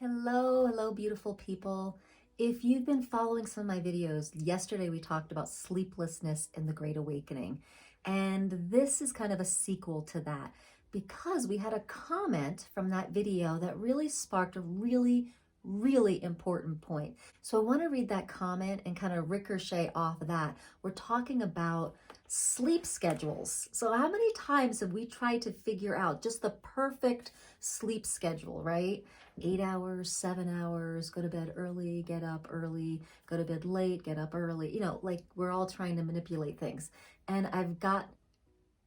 Hello, beautiful people. If you've been following some of my videos, yesterday we talked about sleeplessness in the Great Awakening. And this is kind of a sequel to that because we had a comment from that video that really sparked a really important point. So I want to read that comment and kind of ricochet off of that. We're talking about sleep schedules. So how many times have we tried to figure out just the perfect sleep schedule, right? 8 hours, 7 hours, go to bed early, get up early, go to bed late, get up early. Like we're all trying to manipulate things. And I've got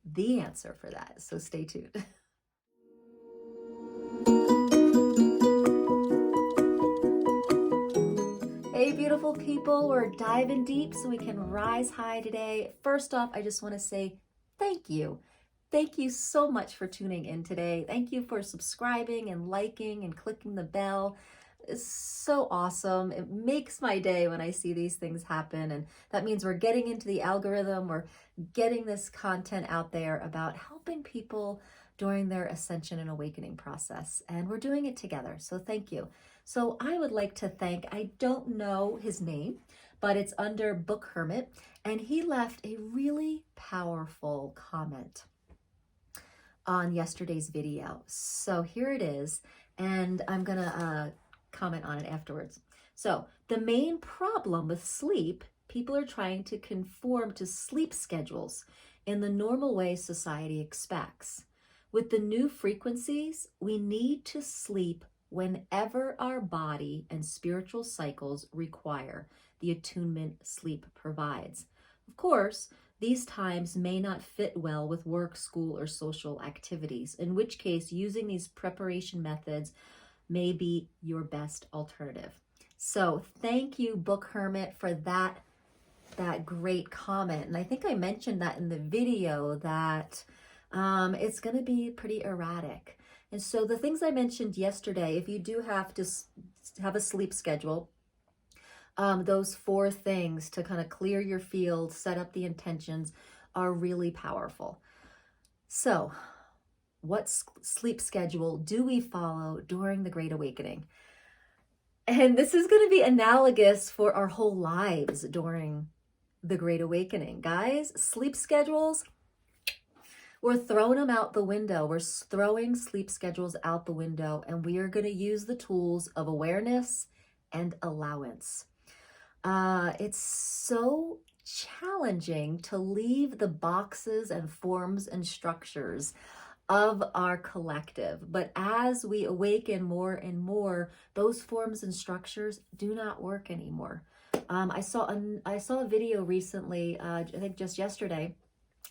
the answer for that. So stay tuned. Hey, beautiful people, we're diving deep so we can rise high today. First off, I just want to say thank you. Thank you so much for tuning in today. Thank you for subscribing and liking and clicking the bell. It's so awesome. It makes my day when I see these things happen. And that means we're getting into the algorithm. We're getting this content out there about helping people during their ascension and awakening process. And we're doing it together. So thank you. So I would like to thank, I don't know his name, but it's under Book Hermit. And he left a really powerful comment on yesterday's video. So here it is. And I'm going to comment on it afterwards. So the main problem with sleep, people are trying to conform to sleep schedules in the normal way society expects. With the new frequencies, we need to sleep whenever our body and spiritual cycles require. The attunement sleep provides. Of course, these times may not fit well with work, school, or social activities, in which case using these preparation methods may be your best alternative. So thank you, Book Hermit, for that great comment. And I think I mentioned that in the video that it's going to be pretty erratic. And so the things I mentioned yesterday, if you do have to have a sleep schedule, those 4 things to kind of clear your field, set up the intentions are really powerful. So what sleep schedule do we follow during the Great Awakening? And this is going to be analogous for our whole lives during the Great Awakening. Guys, sleep schedules, we're throwing them out the window. We're throwing sleep schedules out the window, and we are going to use the tools of awareness and allowance. It's so challenging to leave the boxes and forms and structures of our collective. But as we awaken more and more, those forms and structures do not work anymore. I saw a video recently, I think just yesterday,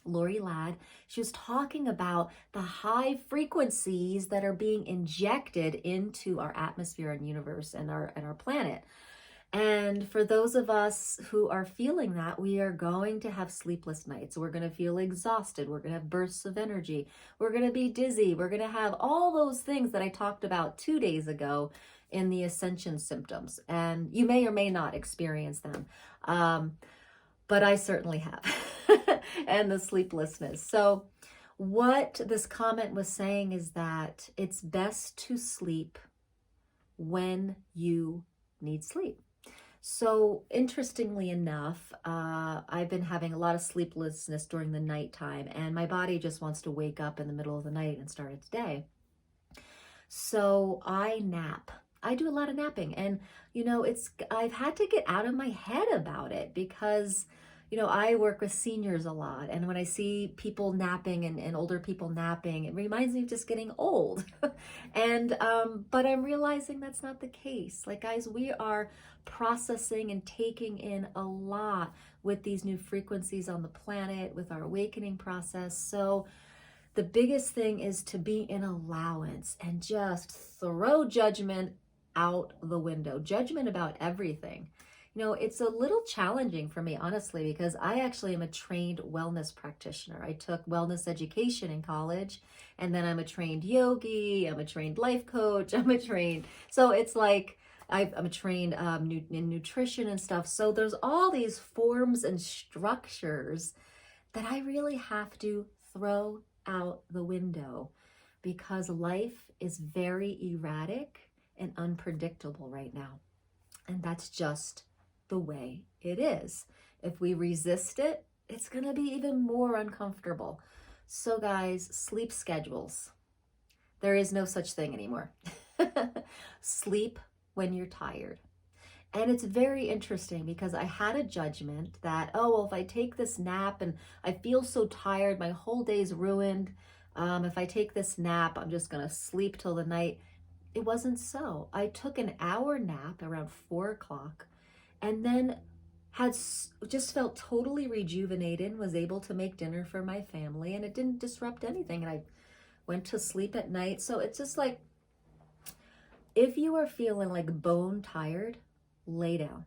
Lori Ladd, she was talking about the high frequencies that are being injected into our atmosphere and universe and our planet. And for those of us who are feeling that, we are going to have sleepless nights. We're going to feel exhausted. We're going to have bursts of energy. We're going to be dizzy. We're going to have all those things that I talked about 2 days ago in the ascension symptoms. And you may or may not experience them. But I certainly have. And the sleeplessness. So what this comment was saying is that it's best to sleep when you need sleep. So interestingly enough, I've been having a lot of sleeplessness during the nighttime, and my body just wants to wake up in the middle of the night and start its day. So I nap. I do a lot of napping, and I've had to get out of my head about it because I work with seniors a lot, and when I see people napping and older people napping, it reminds me of just getting old. And but I'm realizing that's not the case. Like, guys, we are processing and taking in a lot with these new frequencies on the planet, with our awakening process. So the biggest thing is to be in allowance and just throw judgment out the window. Judgment about everything. It's a little challenging for me, honestly, because I actually am a trained wellness practitioner. I took wellness education in college, and then I'm a trained yogi, I'm a trained life coach, so it's like I'm a trained in nutrition and stuff. So there's all these forms and structures that I really have to throw out the window because life is very erratic and unpredictable right now. And that's just the way it is. If we resist it, it's going to be even more uncomfortable. So guys, sleep schedules. There is no such thing anymore. Sleep when you're tired. And it's very interesting because I had a judgment that, oh, well, if I take this nap and I feel so tired, my whole day's ruined. If I take this nap, I'm just going to sleep till the night. It wasn't so. I took an hour nap around 4 o'clock and then just felt totally rejuvenated, was able to make dinner for my family, and it didn't disrupt anything. And I went to sleep at night. So it's just like, if you are feeling like bone tired, lay down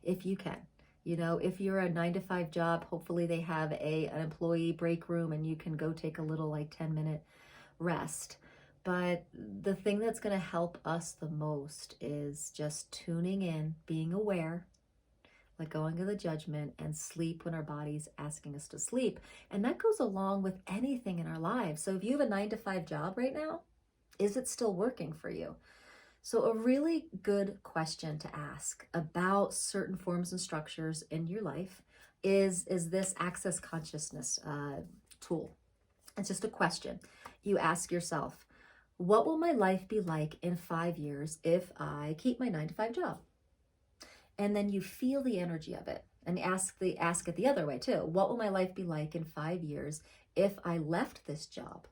if you can. You know, if you're a 9-to-5 job, hopefully they have an employee break room and you can go take a little like 10-minute rest. But the thing that's going to help us the most is just tuning in, being aware, let going of the judgment, and sleep when our body's asking us to sleep. And that goes along with anything in our lives. So if you have a 9-to-5 job right now, is it still working for you? So a really good question to ask about certain forms and structures in your life is this access consciousness tool. It's just a question. You ask yourself, what will my life be like in 5 years if I keep my 9-to-5 job? And then you feel the energy of it, and ask it the other way too. What will my life be like in 5 years if I left this job?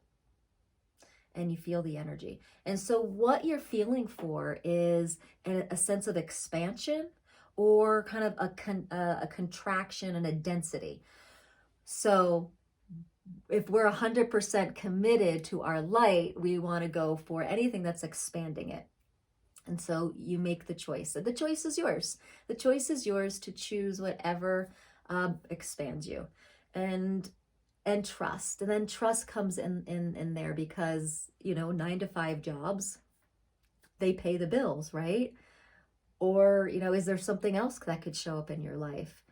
And you feel the energy. And so what you're feeling for is a sense of expansion, or kind of a contraction and a density. So if we're 100% committed to our light, we want to go for anything that's expanding it. And so you make the choice. And the choice is yours. The choice is yours to choose whatever expands you. And trust. And then trust comes in there because, you know, 9-to-5 jobs, they pay the bills, right? Or, you know, is there something else that could show up in your life?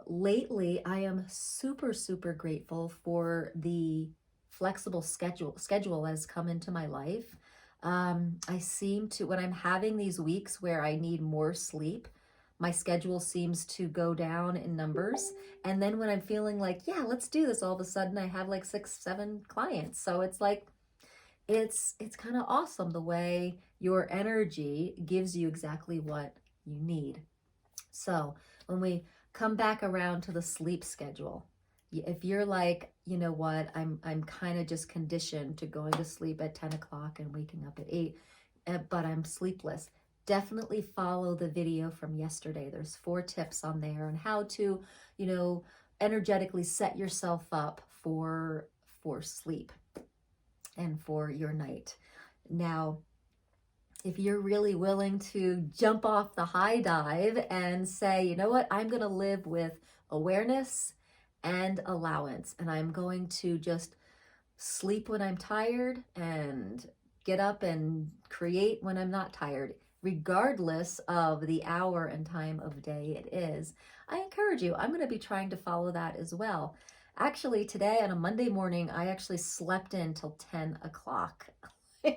Lately, I am super, super grateful for the flexible schedule that's come into my life. I seem to, when I'm having these weeks where I need more sleep, my schedule seems to go down in numbers. And then when I'm feeling like, yeah, let's do this, all of a sudden I have like 6-7 clients. So it's like, it's kind of awesome the way your energy gives you exactly what you need. So when we come back around to the sleep schedule, if you're like, you know what, I'm kind of just conditioned to going to sleep at 10 o'clock and waking up at 8, but I'm sleepless, definitely follow the video from yesterday. There's 4 tips on there on how to, you know, energetically set yourself up for sleep and for your night. Now, if you're really willing to jump off the high dive and say, you know what, I'm going to live with awareness and allowance, and I'm going to just sleep when I'm tired and get up and create when I'm not tired, regardless of the hour and time of day it is, I encourage you. I'm going to be trying to follow that as well. Actually, today on a Monday morning, I actually slept in till 10 o'clock.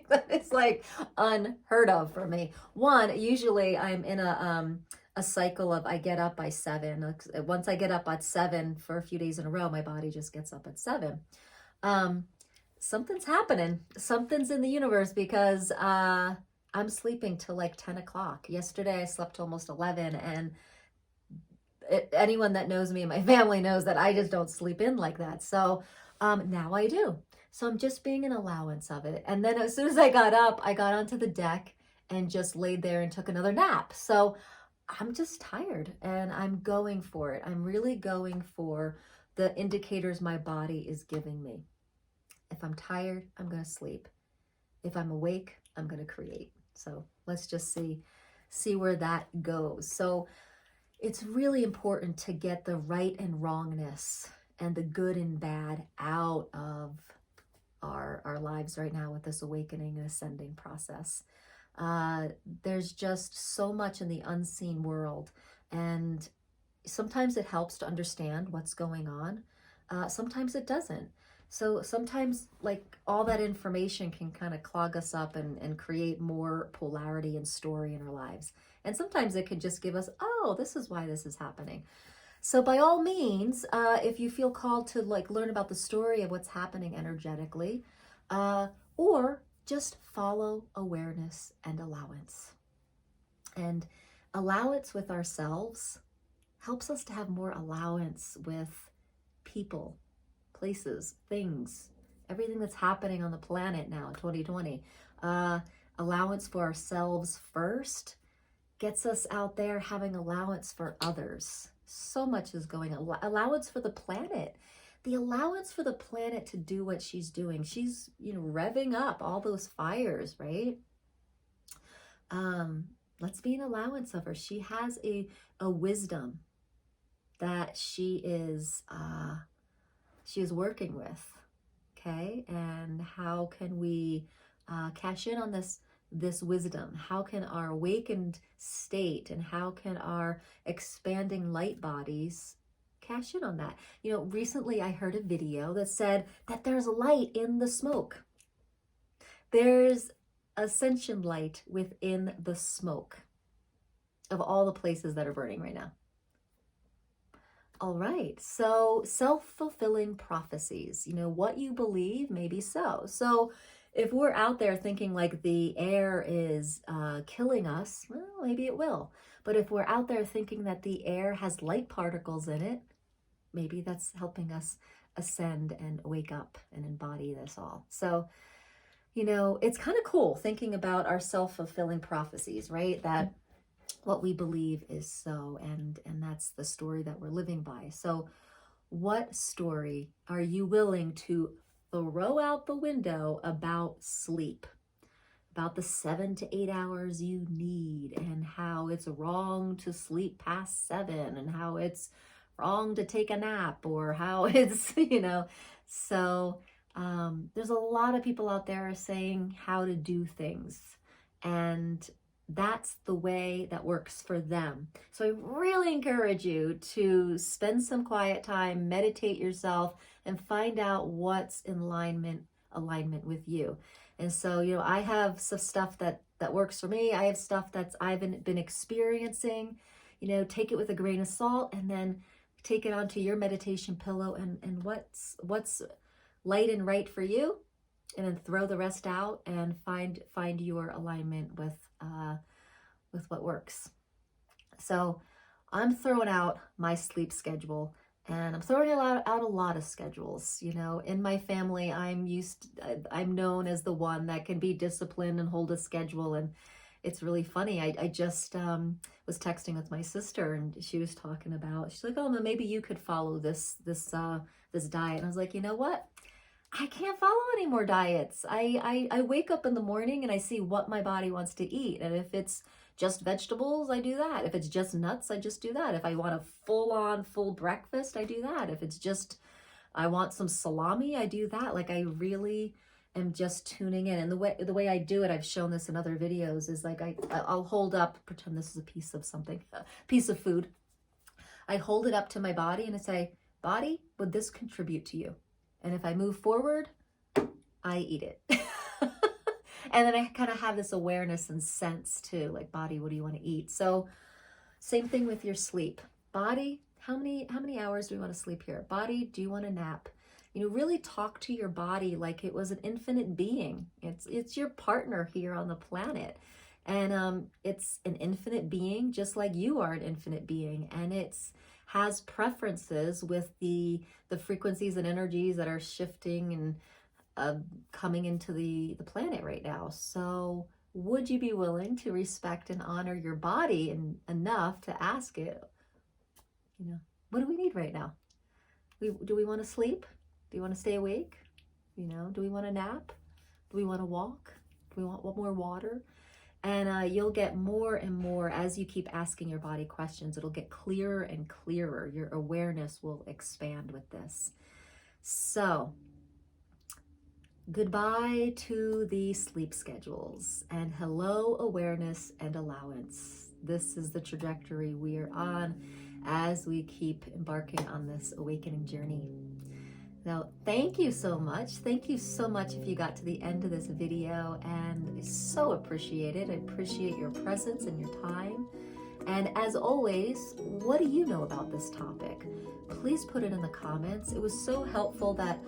That is like unheard of for me. One, usually I'm in a cycle of I get up by 7. Once I get up at 7 for a few days in a row, my body just gets up at 7. Something's happening. Something's in the universe because I'm sleeping till like 10 o'clock. Yesterday I slept till almost 11, and anyone that knows me and my family knows that I just don't sleep in like that. So now I do. So I'm just being an allowance of it. And then as soon as I got up, I got onto the deck and just laid there and took another nap. So I'm just tired and I'm going for it. I'm really going for the indicators my body is giving me. If I'm tired, I'm going to sleep. If I'm awake, I'm going to create. So let's just see where that goes. So it's really important to get the right and wrongness and the good and bad out of our lives right now with this awakening and ascending process. There's just so much in the unseen world, and sometimes it helps to understand what's going on. Sometimes it doesn't. So sometimes like all that information can kind of clog us up and create more polarity and story in our lives. And sometimes it could just give us, oh, this is why this is happening. So by all means, if you feel called to like learn about the story of what's happening energetically, or just follow awareness and allowance. And allowance with ourselves helps us to have more allowance with people, places, things, everything that's happening on the planet now in 2020. Allowance for ourselves first gets us out there having allowance for others. So much is going on. Allowance for the planet. The allowance for the planet to do what she's doing. She's, revving up all those fires, right? Let's be an allowance of her. She has a wisdom that she is working with. Okay, and how can we cash in on this wisdom? How can our awakened state and how can our expanding light bodies cash in on that? Recently I heard a video that said that there's light in the smoke. There's ascension light within the smoke of all the places that are burning right now. All right, so self-fulfilling prophecies, what you believe may be so. So if we're out there thinking like the air is killing us, well, maybe it will. But if we're out there thinking that the air has light particles in it, maybe that's helping us ascend and wake up and embody this all. So, it's kind of cool thinking about our self-fulfilling prophecies, right? That what we believe is so, and that's the story that we're living by. So what story are you willing to throw out the window about sleep, about the 7 to 8 hours you need, and how it's wrong to sleep past 7, and how it's wrong to take a nap, or how it's, so there's a lot of people out there saying how to do things, and that's the way that works for them. So I really encourage you to spend some quiet time, meditate yourself, and find out what's in alignment with you. And so, I have some stuff that works for me. I have stuff that's I've been experiencing. Take it with a grain of salt, and then take it onto your meditation pillow, and what's light and right for you, and then throw the rest out and find your alignment with what works. So I'm throwing out my sleep schedule, and I'm throwing out a lot of schedules. In my family, I'm known as the one that can be disciplined and hold a schedule. And it's really funny. I just was texting with my sister, and she was talking about, she's like, oh, maybe you could follow this diet. And I was like, you know what? I can't follow any more diets. I wake up in the morning and I see what my body wants to eat. And if it's just vegetables, I do that. If it's just nuts, I just do that. If I want a full breakfast, I do that. If it's just, I want some salami, I do that. Like, I really am just tuning in. And the way I do it, I've shown this in other videos, is like I'll hold up, pretend this is a piece of something, a piece of food. I hold it up to my body and I say, body, would this contribute to you? And if I move forward, I eat it. And then I kind of have this awareness and sense too, like, body, what do you want to eat? So same thing with your sleep. Body, how many hours do we want to sleep here? Body, do you want to nap? Really talk to your body like it was an infinite being. It's your partner here on the planet. And it's an infinite being, just like you are an infinite being. And has preferences with the frequencies and energies that are shifting and coming into the planet right now. So would you be willing to respect and honor your body enough to ask it, what do we need right now? Do we want to sleep? Do we want to stay awake? Do we want to nap? Do we want to walk? Do we want more water? And you'll get more and more as you keep asking your body questions. It'll get clearer and clearer. Your awareness will expand with this. So, goodbye to the sleep schedules, and hello, awareness and allowance. This is the trajectory we are on as we keep embarking on this awakening journey. No, thank you so much. Thank you so much if you got to the end of this video, and I so appreciate it. I appreciate your presence and your time. And as always, what do you know about this topic? Please put it in the comments. It was so helpful that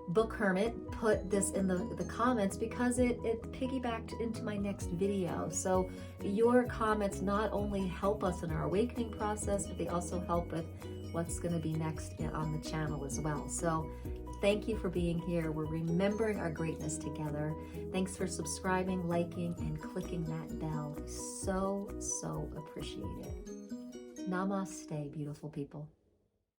Book Hermit put this in the comments because it piggybacked into my next video. So your comments not only help us in our awakening process, but they also help with what's going to be next on the channel as well. So thank you for being here. We're remembering our greatness together. Thanks for subscribing, liking, and clicking that bell. I so appreciate it. Namaste, beautiful people.